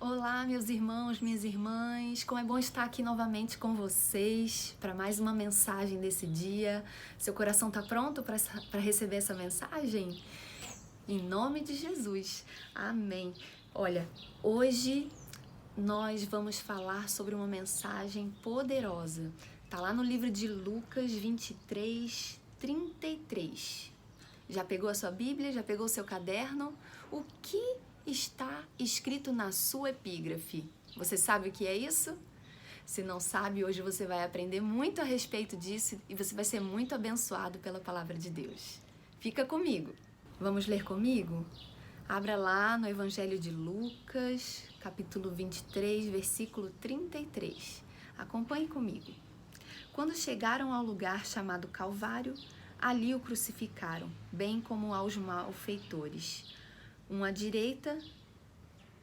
Olá, meus irmãos, minhas irmãs, como é bom estar aqui novamente com vocês para mais uma mensagem desse dia. Seu coração está pronto para receber essa mensagem? Em nome de Jesus, amém. Olha, hoje nós vamos falar sobre uma mensagem poderosa. Está lá no livro de Lucas 23, 33. Já pegou a sua Bíblia? Já pegou o seu caderno? O que está escrito na sua epígrafe? Você sabe o que é isso? Se não sabe, hoje você vai aprender muito a respeito disso e você vai ser muito abençoado pela palavra de Deus. Fica comigo. Vamos ler comigo? Abra lá no Evangelho de Lucas, capítulo 23, versículo 33. Acompanhe comigo. Quando chegaram ao lugar chamado Calvário, ali o crucificaram, bem como aos malfeitores, um à direita,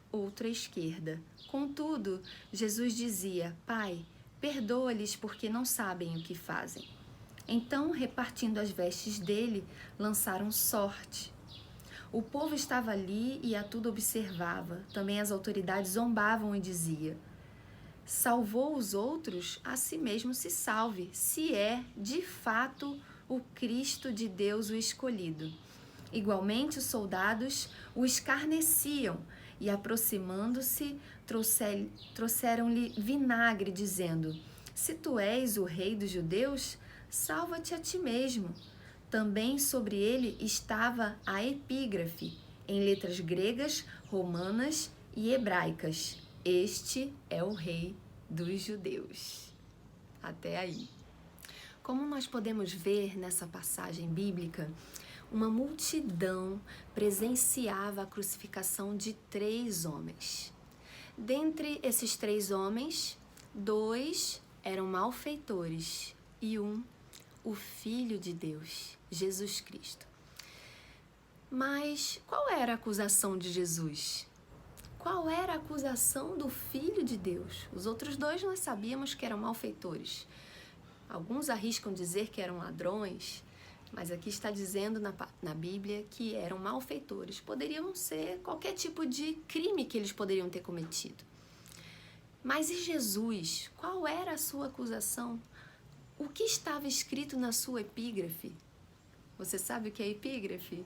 outro à esquerda. Contudo, Jesus dizia: Pai, perdoa-lhes porque não sabem o que fazem. Então, repartindo as vestes dele, lançaram sorte. O povo estava ali e a tudo observava. Também as autoridades zombavam e diziam: salvou os outros, a si mesmo se salve, se é, de fato, o Cristo de Deus o escolhido. Igualmente, os soldados o escarneciam e, aproximando-se, trouxeram-lhe vinagre, dizendo: se tu és o rei dos judeus, salva-te a ti mesmo. Também sobre ele estava a epígrafe, em letras gregas, romanas e hebraicas: este é o rei dos judeus. Até aí. Como nós podemos ver nessa passagem bíblica, uma multidão presenciava a crucificação de 3 homens. Dentre esses 3 homens, 2 eram malfeitores e um, o Filho de Deus, Jesus Cristo. Mas qual era a acusação de Jesus? Qual era a acusação do Filho de Deus? Os outros 2 nós sabíamos que eram malfeitores. Alguns arriscam dizer que eram ladrões, mas aqui está dizendo na Bíblia que eram malfeitores. Poderiam ser qualquer tipo de crime que eles poderiam ter cometido. Mas e Jesus? Qual era a sua acusação? O que estava escrito na sua epígrafe? Você sabe o que é epígrafe?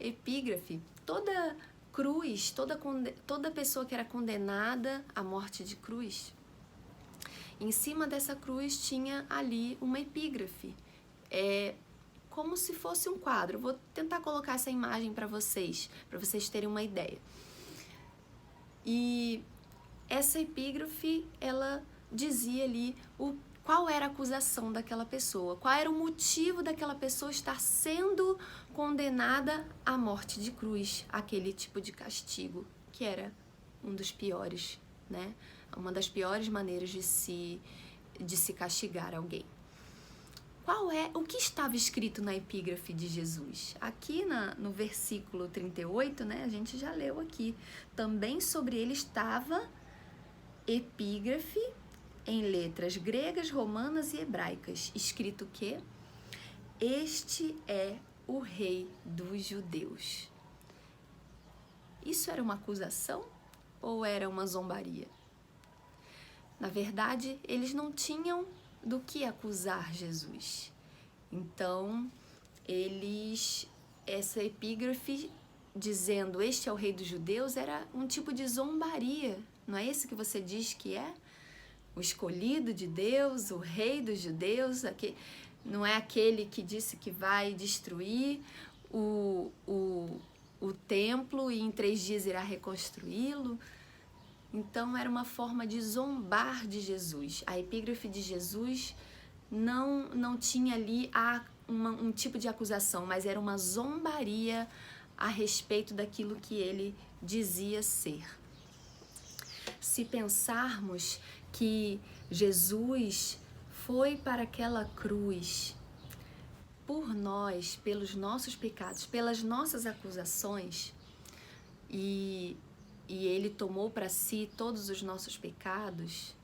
Epígrafe, toda cruz, toda pessoa que era condenada à morte de cruz, em cima dessa cruz tinha ali uma epígrafe. É como se fosse um quadro. Vou tentar colocar essa imagem para vocês terem uma ideia. E essa epígrafe, ela dizia ali qual era a acusação daquela pessoa, qual era o motivo daquela pessoa estar sendo condenada à morte de cruz, aquele tipo de castigo, que era um dos piores, né? Uma das piores maneiras de se castigar alguém. O que estava escrito na epígrafe de Jesus? Aqui no versículo 38, né, a gente já leu aqui. Também sobre ele estava epígrafe em letras gregas, romanas e hebraicas, escrito que este é o rei dos judeus. Isso era uma acusação ou era uma zombaria? Na verdade, eles não tinham do que acusar Jesus. Então, essa epígrafe dizendo este é o rei dos judeus era um tipo de zombaria. Não é esse que você diz que é? O escolhido de Deus, o rei dos judeus, não é aquele que disse que vai destruir o templo e em 3 dias irá reconstruí-lo. Então era uma forma de zombar de Jesus. A epígrafe de Jesus não tinha ali um tipo de acusação, mas era uma zombaria a respeito daquilo que ele dizia ser. Se pensarmos que Jesus foi para aquela cruz por nós, pelos nossos pecados, pelas nossas acusações, e ele tomou para si todos os nossos pecados,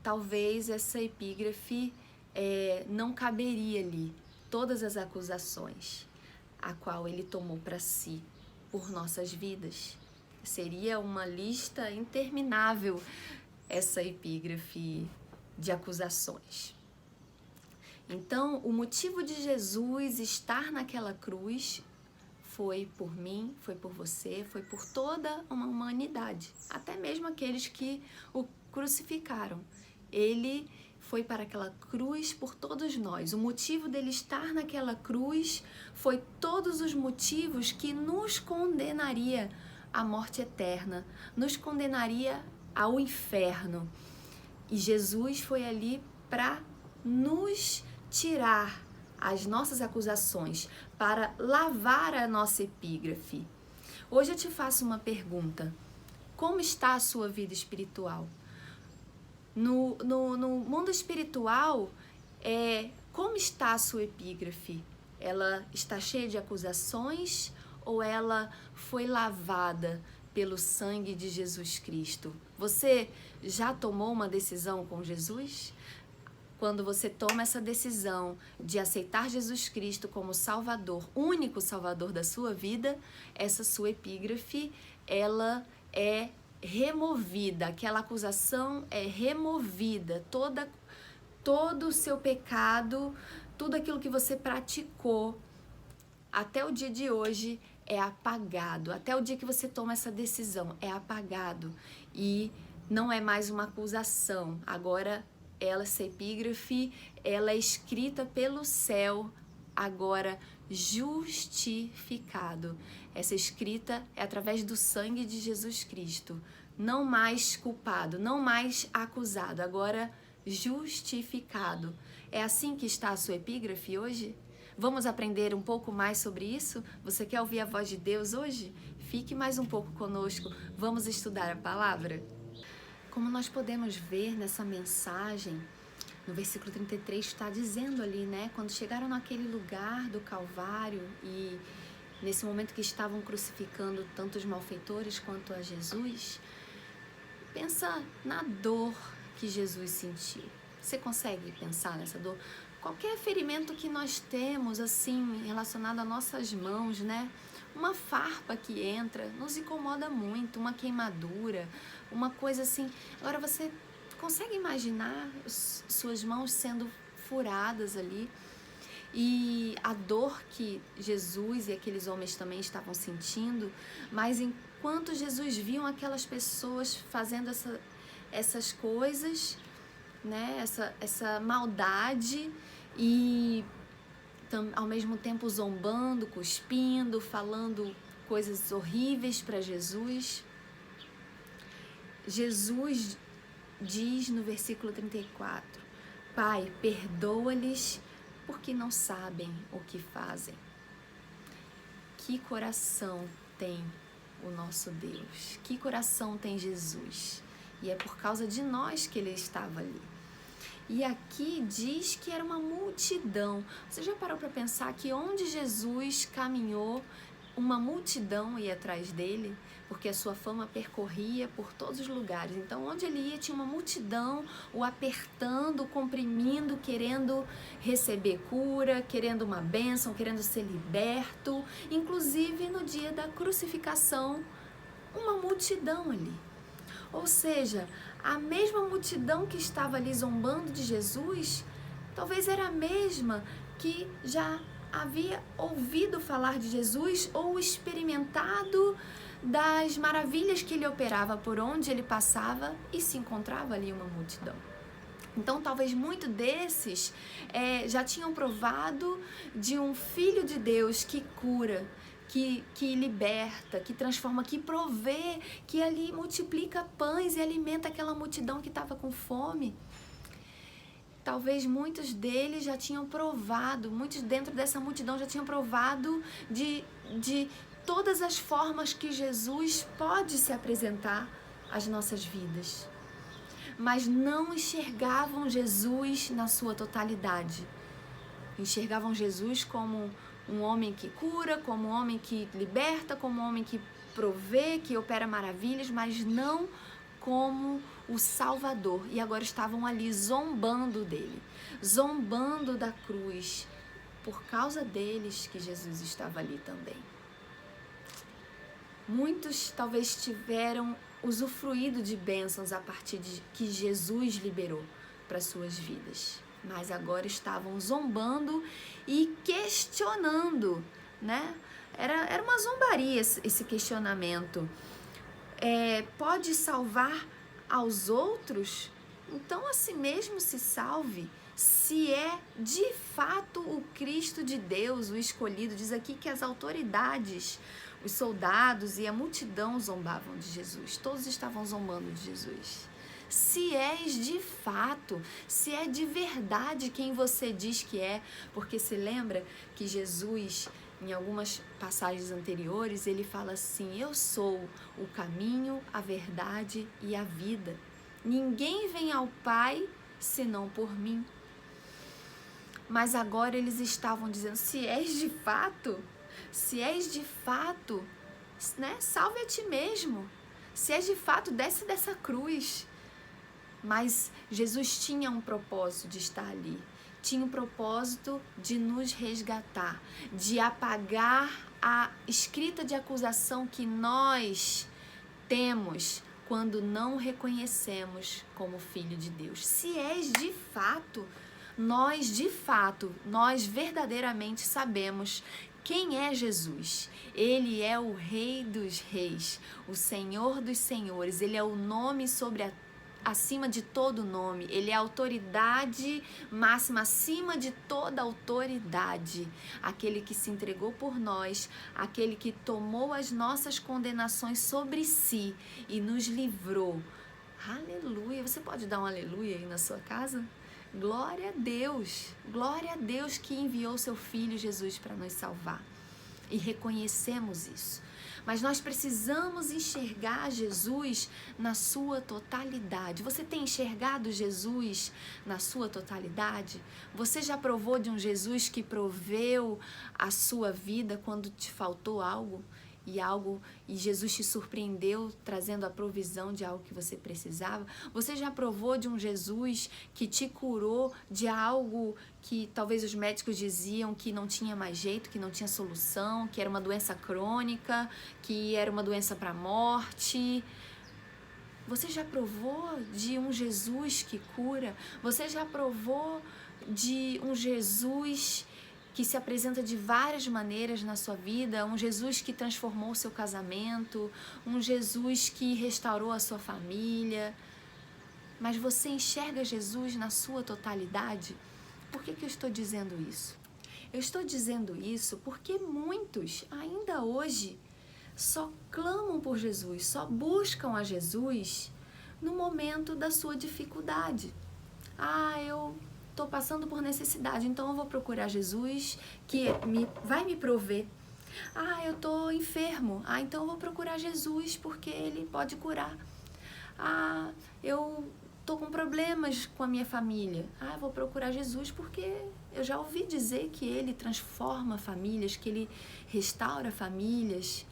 talvez essa epígrafe não caberia ali todas as acusações a qual ele tomou para si por nossas vidas. Seria uma lista interminável essa epígrafe de acusações. Então, o motivo de Jesus estar naquela cruz foi por mim, foi por você, foi por toda uma humanidade, até mesmo aqueles que o crucificaram. Ele foi para aquela cruz por todos nós. O motivo dele estar naquela cruz foi todos os motivos que nos condenaria à morte eterna, nos condenaria ao inferno. E Jesus foi ali para nos tirar as nossas acusações, para lavar a nossa epígrafe. Hoje eu te faço uma pergunta: como está a sua vida espiritual? No mundo espiritual, como está a sua epígrafe? Ela está cheia de acusações ou ela foi lavada pelo sangue de Jesus Cristo? Você já tomou uma decisão com Jesus? Quando você toma essa decisão de aceitar Jesus Cristo como Salvador, único Salvador da sua vida, essa sua epígrafe, ela é removida, aquela acusação é removida, todo o seu pecado, tudo aquilo que você praticou até o dia de hoje é apagado, até o dia que você toma essa decisão é apagado e não é mais uma acusação. Agora essa epígrafe, ela é escrita pelo céu, agora justificado. Essa escrita é através do sangue de Jesus Cristo. Não mais culpado, não mais acusado, agora justificado. É assim que está a sua epígrafe hoje? Vamos aprender um pouco mais sobre isso? Você quer ouvir a voz de Deus hoje? Fique mais um pouco conosco. Vamos estudar a palavra? Como nós podemos ver nessa mensagem, no versículo 33 está dizendo ali, né? Quando chegaram naquele lugar do Calvário e nesse momento que estavam crucificando tanto os malfeitores quanto a Jesus, pensa na dor que Jesus sentiu. Você consegue pensar nessa dor? Qualquer ferimento que nós temos, assim, relacionado às nossas mãos, né? Uma farpa que entra, nos incomoda muito, uma queimadura, uma coisa assim. Agora você consegue imaginar suas mãos sendo furadas ali? E a dor que Jesus e aqueles homens também estavam sentindo, mas enquanto Jesus viam aquelas pessoas fazendo essas coisas, né, essa maldade e ao mesmo tempo zombando, cuspindo, falando coisas horríveis para Jesus, Jesus diz no versículo 34, Pai, perdoa-lhes porque não sabem o que fazem. Que coração tem o nosso Deus? Que coração tem Jesus? E é por causa de nós que ele estava ali. E aqui diz que era uma multidão. Você já parou para pensar que onde Jesus caminhou, uma multidão ia atrás dele? Porque a sua fama percorria por todos os lugares. Então, onde ele ia, tinha uma multidão o apertando, comprimindo, querendo receber cura, querendo uma bênção, querendo ser liberto. Inclusive, no dia da crucificação, uma multidão ali. Ou seja, a mesma multidão que estava ali zombando de Jesus, talvez era a mesma que já havia ouvido falar de Jesus ou experimentado das maravilhas que ele operava por onde ele passava e se encontrava ali uma multidão. Então, talvez muitos desses já tinham provado de um Filho de Deus que cura, que liberta, que transforma, que provê, que ali multiplica pães e alimenta aquela multidão que estava com fome. Talvez muitos deles já tinham provado, muitos dentro dessa multidão já tinham provado de todas as formas que Jesus pode se apresentar às nossas vidas. Mas não enxergavam Jesus na sua totalidade. Enxergavam Jesus como um homem que cura, como um homem que liberta, como um homem que provê, que opera maravilhas, mas não como o Salvador. E agora estavam ali zombando dele, zombando da cruz, por causa deles que Jesus estava ali também. Muitos talvez tiveram usufruído de bênçãos a partir de que Jesus liberou para suas vidas, mas agora estavam zombando e questionando, né? Era uma zombaria esse questionamento. Pode salvar aos outros? Então a si mesmo se salve. Se é de fato o Cristo de Deus, o escolhido. Diz aqui que as autoridades, os soldados e a multidão zombavam de Jesus. Todos estavam zombando de Jesus. Se és de fato, se é de verdade quem você diz que é, porque se lembra que Jesus, em algumas passagens anteriores, ele fala assim: eu sou o caminho, a verdade e a vida. Ninguém vem ao Pai senão por mim. Mas agora eles estavam dizendo: se és de fato, né, salve a ti mesmo. Se és de fato, desce dessa cruz. Mas Jesus tinha um propósito de estar ali. Tinha um propósito de nos resgatar, de apagar a escrita de acusação que nós temos quando não reconhecemos como filho de Deus. Se és de fato, nós verdadeiramente sabemos quem é Jesus. Ele é o Rei dos Reis, o Senhor dos Senhores. Ele é o nome acima de todo nome. Ele é a autoridade máxima, acima de toda autoridade. Aquele que se entregou por nós, aquele que tomou as nossas condenações sobre si e nos livrou. Aleluia! Você pode dar um aleluia aí na sua casa? Glória a Deus que enviou seu Filho Jesus para nos salvar. E reconhecemos isso. Mas nós precisamos enxergar Jesus na sua totalidade. Você tem enxergado Jesus na sua totalidade? Você já provou de um Jesus que proveu a sua vida quando te faltou algo? E Jesus te surpreendeu trazendo a provisão de algo que você precisava? Você já provou de um Jesus que te curou de algo que talvez os médicos diziam que não tinha mais jeito, que não tinha solução, que era uma doença crônica, que era uma doença para a morte? Você já provou de um Jesus que cura? Você já provou de um Jesus que se apresenta de várias maneiras na sua vida, um Jesus que transformou o seu casamento, um Jesus que restaurou a sua família? Mas você enxerga Jesus na sua totalidade? Por que eu estou dizendo isso? Eu estou dizendo isso porque muitos, ainda hoje, só clamam por Jesus, só buscam a Jesus no momento da sua dificuldade. Eu estou passando por necessidade, então eu vou procurar Jesus que vai me prover. Eu estou enfermo, então eu vou procurar Jesus porque Ele pode curar. Eu estou com problemas com a minha família. Eu vou procurar Jesus porque eu já ouvi dizer que Ele transforma famílias, que Ele restaura famílias.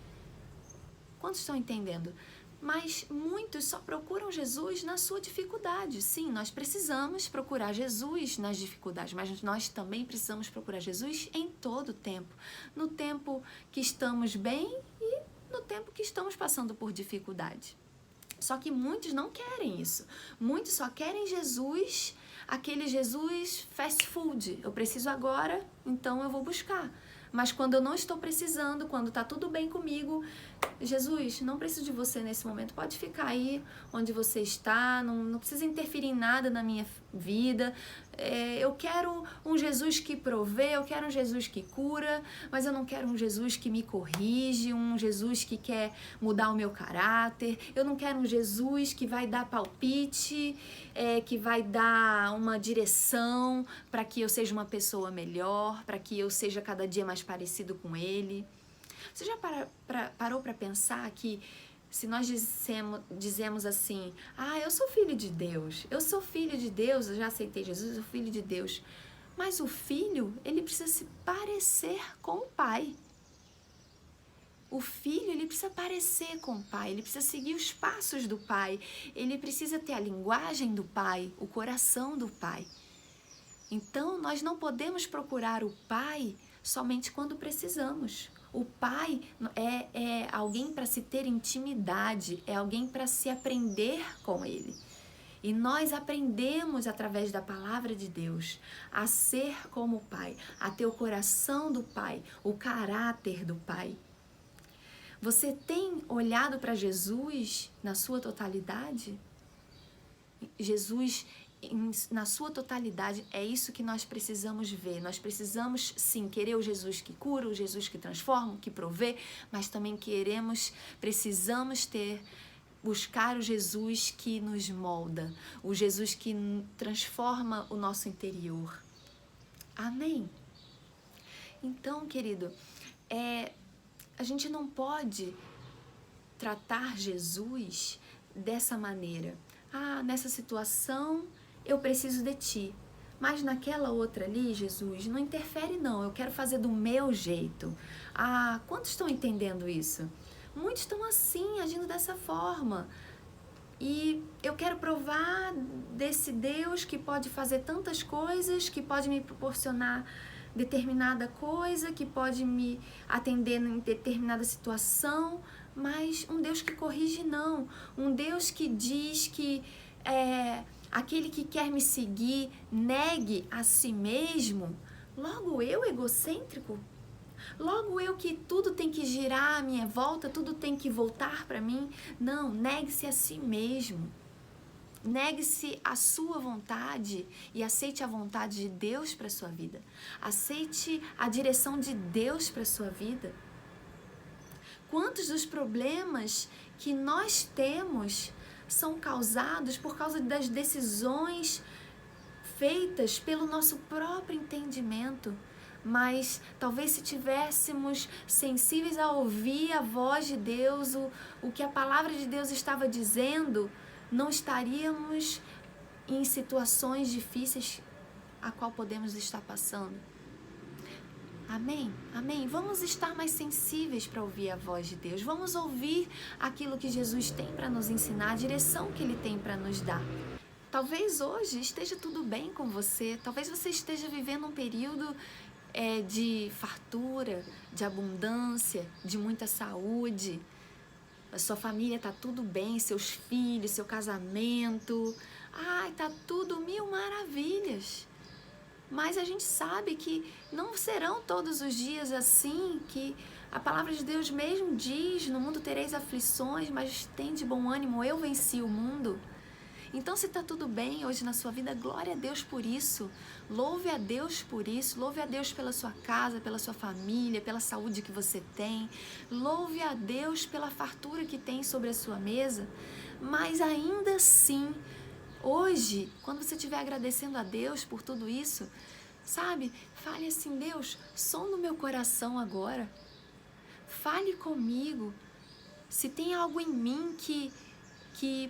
Quantos estão entendendo? Mas muitos só procuram Jesus na sua dificuldade. Sim, nós precisamos procurar Jesus nas dificuldades, mas nós também precisamos procurar Jesus em todo o tempo. No tempo que estamos bem e no tempo que estamos passando por dificuldade. Só que muitos não querem isso. Muitos só querem Jesus, aquele Jesus fast food. Eu preciso agora, então eu vou buscar. Mas quando eu não estou precisando, quando está tudo bem comigo, Jesus, não preciso de você nesse momento, pode ficar aí onde você está, não precisa interferir em nada na minha vida. Eu quero um Jesus que provê, eu quero um Jesus que cura, mas eu não quero um Jesus que me corrige, um Jesus que quer mudar o meu caráter, eu não quero um Jesus que vai dar palpite, que vai dar uma direção para que eu seja uma pessoa melhor, para que eu seja cada dia mais parecido com Ele. Você já parou para pensar que se nós dizemos assim, eu sou filho de Deus, eu já aceitei Jesus, eu sou filho de Deus, mas o filho, ele precisa se parecer com o pai. O filho, ele precisa parecer com o pai, ele precisa seguir os passos do pai, ele precisa ter a linguagem do pai, o coração do pai. Então, nós não podemos procurar o pai somente quando precisamos. O pai é alguém para se ter intimidade, é alguém para se aprender com ele. E nós aprendemos através da palavra de Deus a ser como o pai, a ter o coração do pai, o caráter do pai. Você tem olhado para Jesus na sua totalidade? Jesus na sua totalidade, é isso que nós precisamos ver. Nós precisamos sim querer o Jesus que cura, o Jesus que transforma, que provê, mas também precisamos buscar o Jesus que nos molda, o Jesus que transforma o nosso interior. Amém? Então, querido, a gente não pode tratar Jesus dessa maneira. Nessa situação eu preciso de ti, mas naquela outra ali, Jesus, não interfere não, eu quero fazer do meu jeito. Quantos estão entendendo isso? Muitos estão assim, agindo dessa forma. E eu quero provar desse Deus que pode fazer tantas coisas, que pode me proporcionar determinada coisa, que pode me atender em determinada situação, mas um Deus que corrige não. Um Deus que diz que aquele que quer me seguir negue a si mesmo. Logo eu, egocêntrico? Logo eu que tudo tem que girar à minha volta, tudo tem que voltar para mim? Não, negue-se a si mesmo. Negue-se a sua vontade e aceite a vontade de Deus para a sua vida. Aceite a direção de Deus para a sua vida. Quantos dos problemas que nós temos são causados por causa das decisões feitas pelo nosso próprio entendimento? Mas talvez se tivéssemos sensíveis a ouvir a voz de Deus, o que a palavra de Deus estava dizendo, não estaríamos em situações difíceis a qual podemos estar passando. Amém? Amém? Vamos estar mais sensíveis para ouvir a voz de Deus. Vamos ouvir aquilo que Jesus tem para nos ensinar, a direção que Ele tem para nos dar. Talvez hoje esteja tudo bem com você. Talvez você esteja vivendo um período de fartura, de abundância, de muita saúde. A sua família está tudo bem, seus filhos, seu casamento. Está tudo mil maravilhas. Mas a gente sabe que não serão todos os dias assim, que a palavra de Deus mesmo diz, no mundo tereis aflições, mas tem de bom ânimo, eu venci o mundo. Então, se está tudo bem hoje na sua vida, glória a Deus por isso. Louve a Deus por isso. Louve a Deus pela sua casa, pela sua família, pela saúde que você tem. Louve a Deus pela fartura que tem sobre a sua mesa. Mas ainda assim, hoje, quando você estiver agradecendo a Deus por tudo isso, sabe? Fale assim: Deus, som no meu coração agora. Fale comigo. Se tem algo em mim que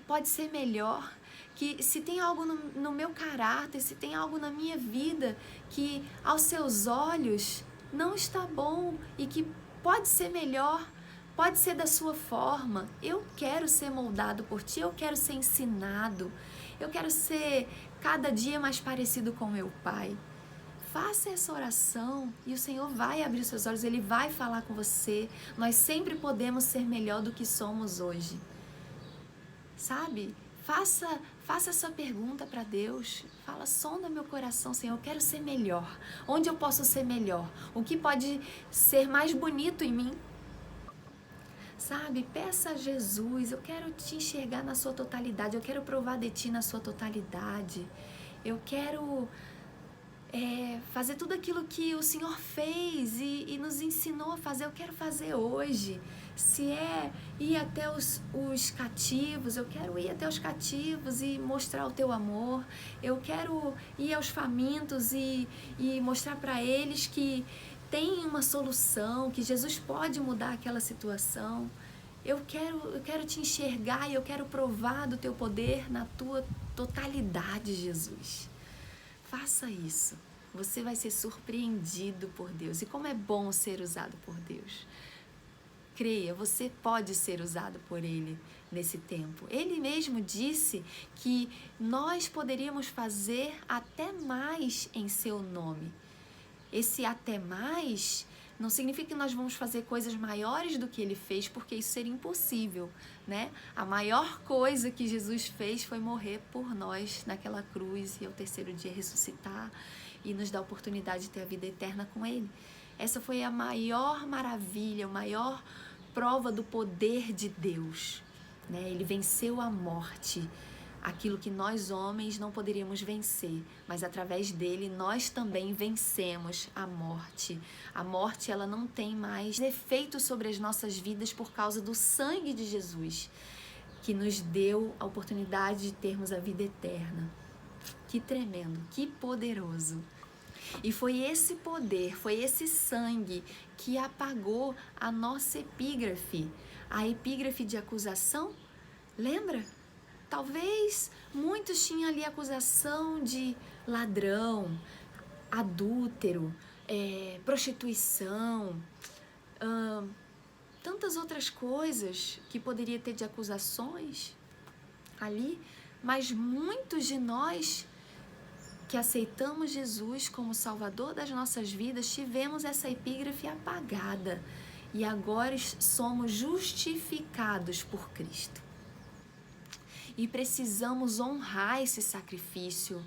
pode ser melhor, que se tem algo no meu caráter, se tem algo na minha vida que aos seus olhos não está bom e que pode ser melhor, pode ser da sua forma. Eu quero ser moldado por ti, eu quero ser ensinado, eu quero ser cada dia mais parecido com meu Pai. Faça essa oração e o Senhor vai abrir os seus olhos, Ele vai falar com você. Nós sempre podemos ser melhor do que somos hoje. Sabe? Faça essa pergunta para Deus. Fala: sonda meu coração, Senhor, eu quero ser melhor. Onde eu posso ser melhor? O que pode ser mais bonito em mim? Sabe? Peça a Jesus: eu quero te enxergar na sua totalidade, eu quero provar de ti na sua totalidade. Eu quero fazer tudo aquilo que o Senhor fez e nos ensinou a fazer, eu quero fazer hoje. Se é ir até os cativos, eu quero ir até os cativos e mostrar o teu amor. Eu quero ir aos famintos e mostrar para eles que tem uma solução, que Jesus pode mudar aquela situação. Eu quero te enxergar e eu quero provar do teu poder na tua totalidade, Jesus. Faça isso. Você vai ser surpreendido por Deus. E como é bom ser usado por Deus. Creia, você pode ser usado por Ele nesse tempo. Ele mesmo disse que nós poderíamos fazer até mais em seu nome. Esse até mais Não significa que nós vamos fazer coisas maiores do que ele fez, porque isso seria impossível, né? A maior coisa que Jesus fez foi morrer por nós naquela cruz e ao terceiro dia ressuscitar e nos dar a oportunidade de ter a vida eterna com ele. Essa foi a maior maravilha, a maior prova do poder de Deus, né? Ele venceu a morte, aquilo que nós homens não poderíamos vencer, mas através dele nós também vencemos a morte. A morte, ela não tem mais efeito sobre as nossas vidas por causa do sangue de Jesus, que nos deu a oportunidade de termos a vida eterna. Que tremendo, que poderoso! E foi esse poder, foi esse sangue que apagou a nossa epígrafe, a epígrafe de acusação. Lembra? Talvez muitos tinham ali acusação de ladrão, adúltero, prostituição, tantas outras coisas que poderia ter de acusações ali, mas muitos de nós que aceitamos Jesus como Salvador das nossas vidas, tivemos essa epígrafe apagada e agora somos justificados por Cristo. E precisamos honrar esse sacrifício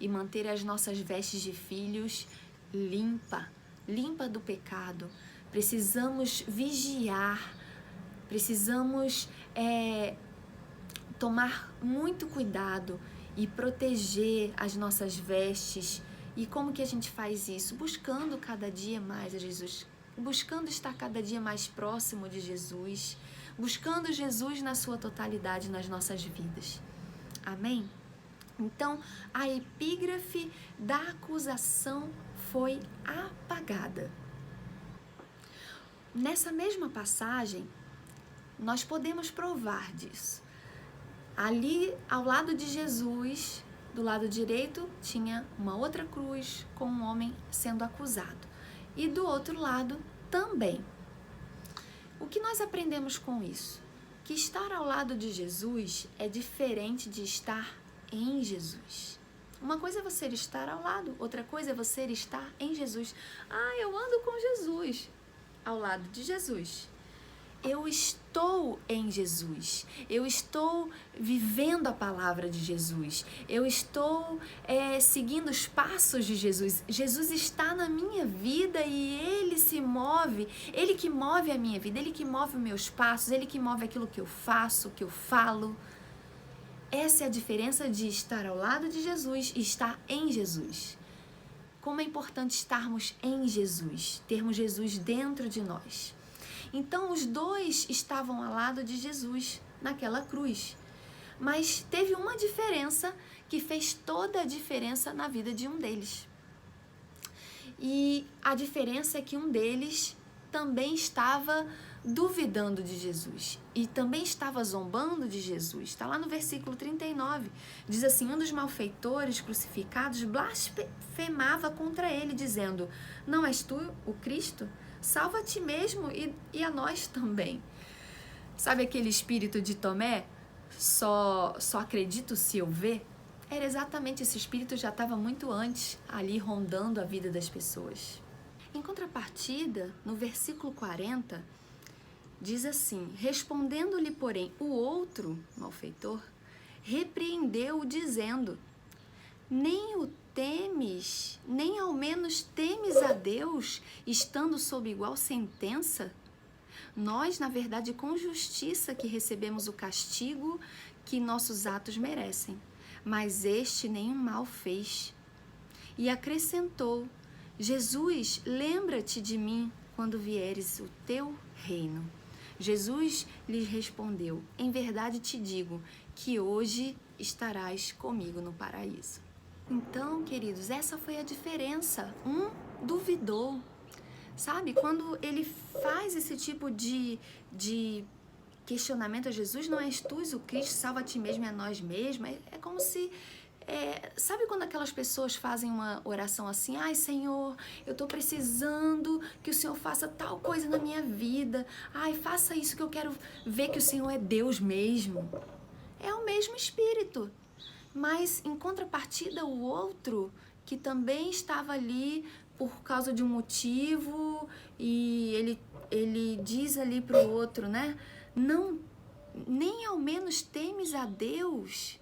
e manter as nossas vestes de filhos limpa do pecado. Precisamos vigiar, precisamos tomar muito cuidado e proteger as nossas vestes. E como que a gente faz isso? Buscando cada dia mais a Jesus, buscando estar cada dia mais próximo de Jesus, buscando Jesus na sua totalidade nas nossas vidas. Amém? Então, a epígrafe da acusação foi apagada. Nessa mesma passagem, nós podemos provar disso. Ali, ao lado de Jesus, do lado direito, tinha uma outra cruz com um homem sendo acusado. E do outro lado também. O que nós aprendemos com isso? Que estar ao lado de Jesus é diferente de estar em Jesus. Uma coisa é você estar ao lado, outra coisa é você estar em Jesus. Eu ando com Jesus, ao lado de Jesus. Eu estou em Jesus, eu estou vivendo a palavra de Jesus, eu estou seguindo os passos de Jesus. Jesus está na minha vida e Ele se move, Ele que move a minha vida, Ele que move os meus passos, Ele que move aquilo que eu faço, que eu falo. Essa é a diferença de estar ao lado de Jesus e estar em Jesus. Como é importante estarmos em Jesus, termos Jesus dentro de nós. Então, os dois estavam ao lado de Jesus naquela cruz. Mas teve uma diferença que fez toda a diferença na vida de um deles. E a diferença é que um deles também estava duvidando de Jesus e também estava zombando de Jesus. Está lá no versículo 39. Diz assim: um dos malfeitores crucificados blasfemava contra ele, dizendo: não és tu o Cristo? Salva a ti mesmo e a nós também. Sabe aquele espírito de Tomé? Só acredito se eu ver? Era exatamente esse espírito, já estava muito antes ali rondando a vida das pessoas. Em contrapartida, no versículo 40, diz assim: respondendo-lhe, porém, o outro malfeitor, repreendeu-o, dizendo: nem o temes, nem ao menos temes a Deus, estando sob igual sentença? Nós, na verdade, com justiça que recebemos o castigo que nossos atos merecem, mas este nenhum mal fez. E acrescentou: Jesus, lembra-te de mim quando vieres o teu reino. Jesus lhes respondeu: em verdade te digo que hoje estarás comigo no paraíso. Então, queridos, essa foi a diferença. Um duvidou. Sabe, quando ele faz esse tipo de questionamento a Jesus: não és tu o Cristo, salva a ti mesmo e a nós mesmos. É como se... sabe quando aquelas pessoas fazem uma oração assim: ai, Senhor, eu estou precisando que o Senhor faça tal coisa na minha vida. Ai, faça isso que eu quero ver que o Senhor é Deus mesmo. É o mesmo espírito. Mas, em contrapartida, o outro, que também estava ali por causa de um motivo e ele diz ali pro outro, né? Não, nem ao menos temes a Deus.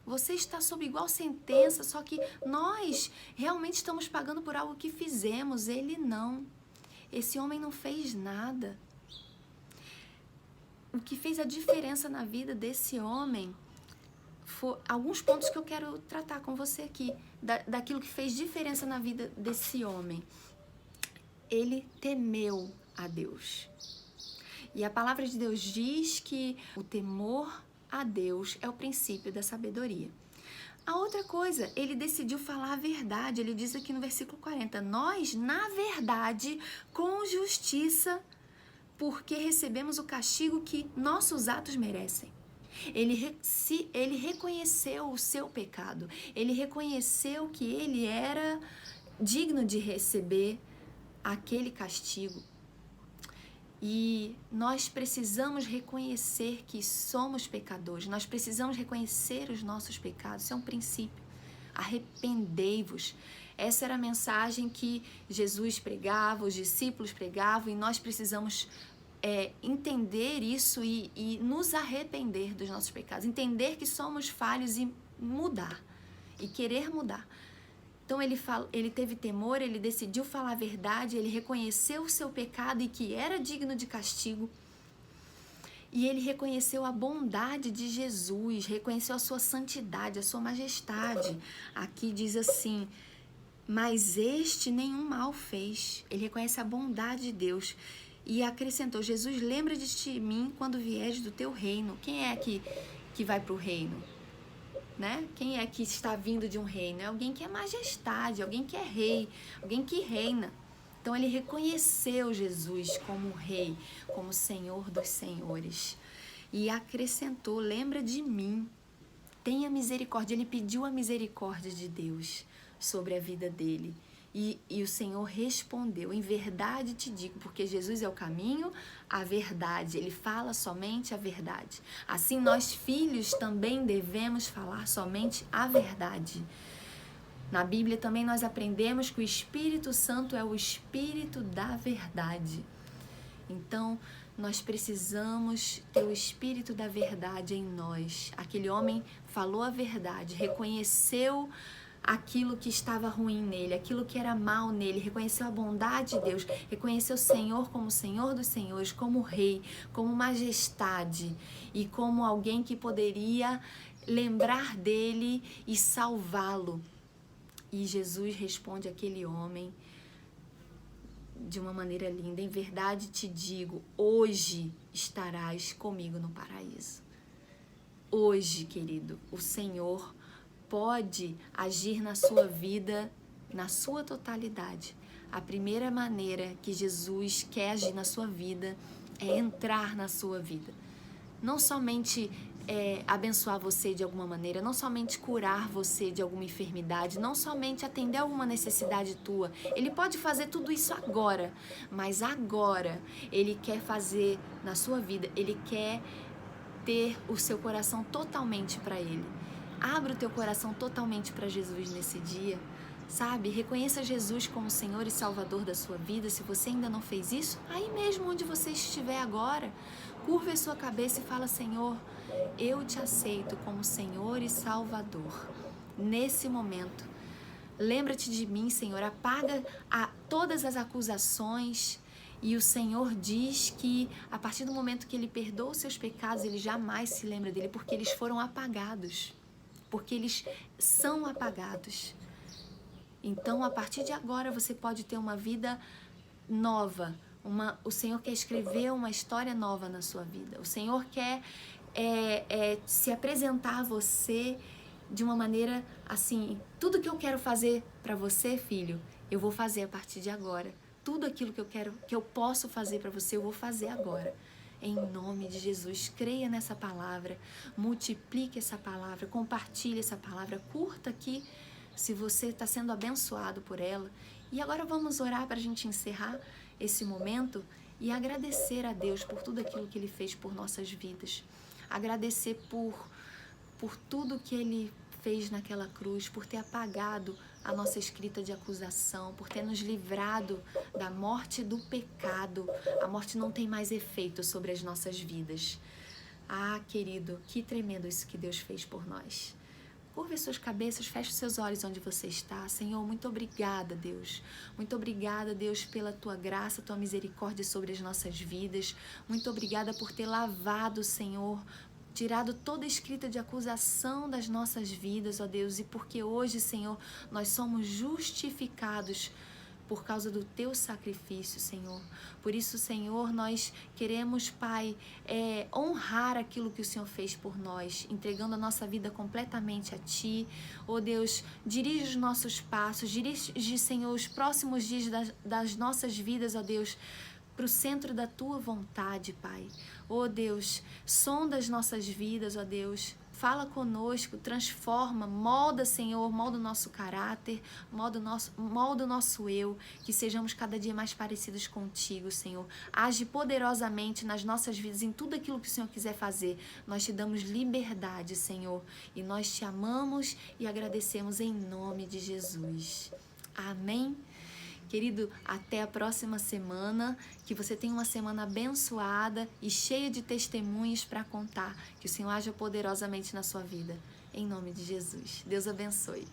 Você está sob igual sentença, só que nós realmente estamos pagando por algo que fizemos, ele não. Esse homem não fez nada. O que fez a diferença na vida desse homem foi alguns pontos que eu quero tratar com você aqui, daquilo que fez diferença na vida desse homem. Ele temeu a Deus. E a palavra de Deus diz que o temor a Deus é o princípio da sabedoria. A outra coisa, ele decidiu falar a verdade. Ele diz aqui no versículo 40, nós, na verdade, com justiça, porque recebemos o castigo que nossos atos merecem. Ele reconheceu o seu pecado, ele reconheceu que ele era digno de receber aquele castigo. E nós precisamos reconhecer que somos pecadores, nós precisamos reconhecer os nossos pecados, isso é um princípio. Arrependei-vos. Essa era a mensagem que Jesus pregava, os discípulos pregavam, e nós precisamos entender isso e nos arrepender dos nossos pecados, entender que somos falhos e mudar, e querer mudar. Então ele teve temor, ele decidiu falar a verdade, ele reconheceu o seu pecado e que era digno de castigo. E ele reconheceu a bondade de Jesus, reconheceu a sua santidade, a sua majestade. Aqui diz assim, mas este nenhum mal fez. Ele reconhece a bondade de Deus. E acrescentou, Jesus, lembra de mim quando vieres do teu reino. Quem é que vai para o reino? Né? Quem é que está vindo de um reino? É alguém que é majestade, alguém que é rei, alguém que reina. Então ele reconheceu Jesus como rei, como Senhor dos senhores. E acrescentou, lembra de mim, tenha misericórdia. Ele pediu a misericórdia de Deus sobre a vida dele. E o Senhor respondeu, em verdade te digo, porque Jesus é o caminho, a verdade, ele fala somente a verdade. Assim nós filhos também devemos falar somente a verdade. Na Bíblia também nós aprendemos que o Espírito Santo é o Espírito da verdade. Então nós precisamos ter o Espírito da verdade em nós. Aquele homem falou a verdade, reconheceu aquilo que estava ruim nele, aquilo que era mal nele, reconheceu a bondade de Deus, reconheceu o Senhor como Senhor dos senhores, como Rei, como majestade e como alguém que poderia lembrar dele e salvá-lo. E Jesus responde àquele homem de uma maneira linda, em verdade te digo, hoje estarás comigo no paraíso. Hoje, querido, o Senhor pode agir na sua vida, na sua totalidade. A primeira maneira que Jesus quer agir na sua vida é entrar na sua vida. Não somente abençoar você de alguma maneira, não somente curar você de alguma enfermidade, não somente atender alguma necessidade tua. Ele pode fazer tudo isso agora, mas agora Ele quer fazer na sua vida, Ele quer ter o seu coração totalmente para Ele. Abra o teu coração totalmente para Jesus nesse dia, sabe? Reconheça Jesus como Senhor e Salvador da sua vida. Se você ainda não fez isso, aí mesmo onde você estiver agora, curva a sua cabeça e fala, Senhor, eu te aceito como Senhor e Salvador. Nesse momento, lembra-te de mim, Senhor, apaga todas as acusações. E o Senhor diz que a partir do momento que Ele perdoa os seus pecados, Ele jamais se lembra dele, porque eles foram apagados. Porque eles são apagados. Então, a partir de agora, você pode ter uma vida nova. O Senhor quer escrever uma história nova na sua vida. O Senhor quer se apresentar a você de uma maneira assim, tudo que eu quero fazer para você, filho, eu vou fazer a partir de agora. Tudo aquilo que eu posso fazer para você, eu vou fazer agora. Em nome de Jesus, creia nessa palavra, multiplique essa palavra, compartilhe essa palavra, curta aqui se você está sendo abençoado por ela. E agora vamos orar para a gente encerrar esse momento e agradecer a Deus por tudo aquilo que Ele fez por nossas vidas. Agradecer por tudo que Ele fez naquela cruz, por ter apagado a nossa escrita de acusação, por ter nos livrado da morte do pecado. A morte não tem mais efeito sobre as nossas vidas. Ah, querido, que tremendo isso que Deus fez por nós. Curve suas cabeças, feche seus olhos onde você está. Senhor, muito obrigada, Deus. Muito obrigada, Deus, pela Tua graça, Tua misericórdia sobre as nossas vidas. Muito obrigada por ter lavado, Senhor, tirado toda a escrita de acusação das nossas vidas, ó Deus. E porque hoje, Senhor, nós somos justificados por causa do Teu sacrifício, Senhor. Por isso, Senhor, nós queremos, Pai, honrar aquilo que o Senhor fez por nós, entregando a nossa vida completamente a Ti. Oh Deus, dirige os nossos passos, dirige, Senhor, os próximos dias das nossas vidas, ó Deus, para o centro da Tua vontade, Pai. Oh Deus, sonda as nossas vidas, ó Deus. Fala conosco, transforma, molda, Senhor, molda o nosso caráter, molda o nosso eu, que sejamos cada dia mais parecidos contigo, Senhor. Age poderosamente nas nossas vidas, em tudo aquilo que o Senhor quiser fazer. Nós te damos liberdade, Senhor, e nós te amamos e agradecemos em nome de Jesus. Amém? Querido, até a próxima semana, que você tenha uma semana abençoada e cheia de testemunhos para contar, que o Senhor haja poderosamente na sua vida. Em nome de Jesus. Deus abençoe.